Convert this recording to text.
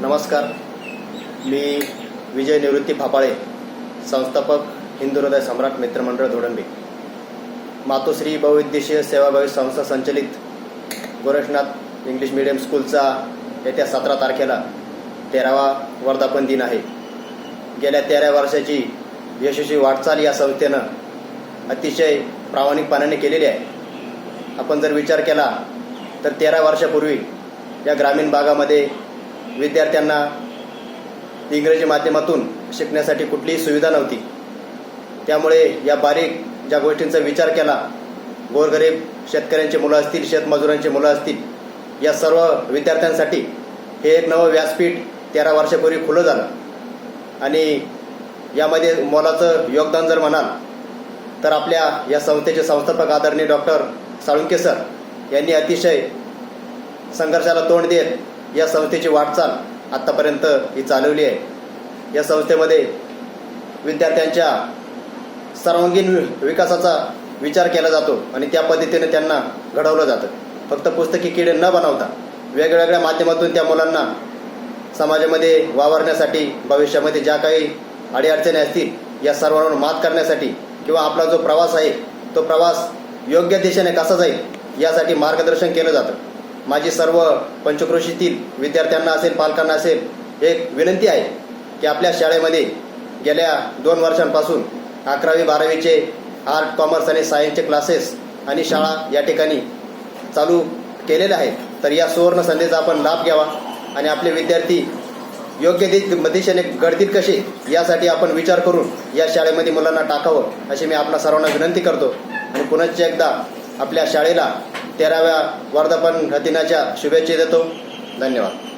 नमस्कार. मी विजय निवृत्ती फापाळे, संस्थापक हिंदू हृदय सम्राट मित्रमंडळ धोडंबे, मातोश्री बहुउद्देशीय सेवाभावी संस्था संचलित गोरक्षनाथ इंग्लिश मीडियम स्कूलचा येत्या 17 तारखेला 13वा वर्धापन दिन आहे. गेल्या 13 वर्षाची यशस्वी वाटचाल या संस्थेनं अतिशय प्रामाणिकपणाने केलेली आहे. आपण जर विचार केला तर 13 वर्षापूर्वी या ग्रामीण भागामध्ये विद्यार्थ्यांना इंग्रजी माध्यमातून शिकण्यासाठी कुठलीही सुविधा नव्हती. त्यामुळे या बारीक ज्या गोष्टींचा विचार केला, गोरगरीब शेतकऱ्यांची मुलं असतील, शेतमजुरांची मुलं असतील, या सर्व विद्यार्थ्यांसाठी हे एक नवं व्यासपीठ 13 वर्षापूर्वी खुलं झालं. आणि यामध्ये मोलाचं योगदान जर म्हणाल तर आपल्या या संस्थेचे संस्थापक आदरणीय डॉक्टर साळुंखे सर यांनी अतिशय संघर्षाला तोंड देत या संस्थेची वाटचाल आत्तापर्यंत ही चालवली आहे. या संस्थेमध्ये विद्यार्थ्यांच्या सर्वांगीण विकासाचा विचार केला जातो आणि त्या पद्धतीने त्यांना घडवलं जातं. फक्त पुस्तकी किडे न बनवता वेगवेगळ्या माध्यमातून त्या मुलांना समाजामध्ये वावरण्यासाठी, भविष्यामध्ये ज्या काही अडीअडचणी असतील या सर्वांवर मात करण्यासाठी किंवा आपला जो प्रवास आहे तो प्रवास योग्य दिशेने कसा जाईल यासाठी मार्गदर्शन केलं जातं. माझी सर्व पंचक्रोशीतील विद्यार्थ्यांना असेल, पालकांना असेल एक विनंती आहे की आपल्या शाळेमध्ये गेल्या 2 वर्षांपासून 11वी 12वीचे आर्ट, कॉमर्स आणि सायन्सचे क्लासेस आणि शाळा या ठिकाणी चालू केलेल्या आहेत. तर या सुवर्ण संधीचा आपण लाभ घ्यावा आणि आपले विद्यार्थी योग्य दिशेने घडतील कसे यासाठी आपण विचार करून या शाळेमध्ये मुलांना टाकावं अशी मी आपणा सर्वांना विनंती करतो. आणि पुनश्च एकदा आपल्या शाळेला 13व्या वर्धापन दिनाच्या शुभेच्छा देतो. धन्यवाद.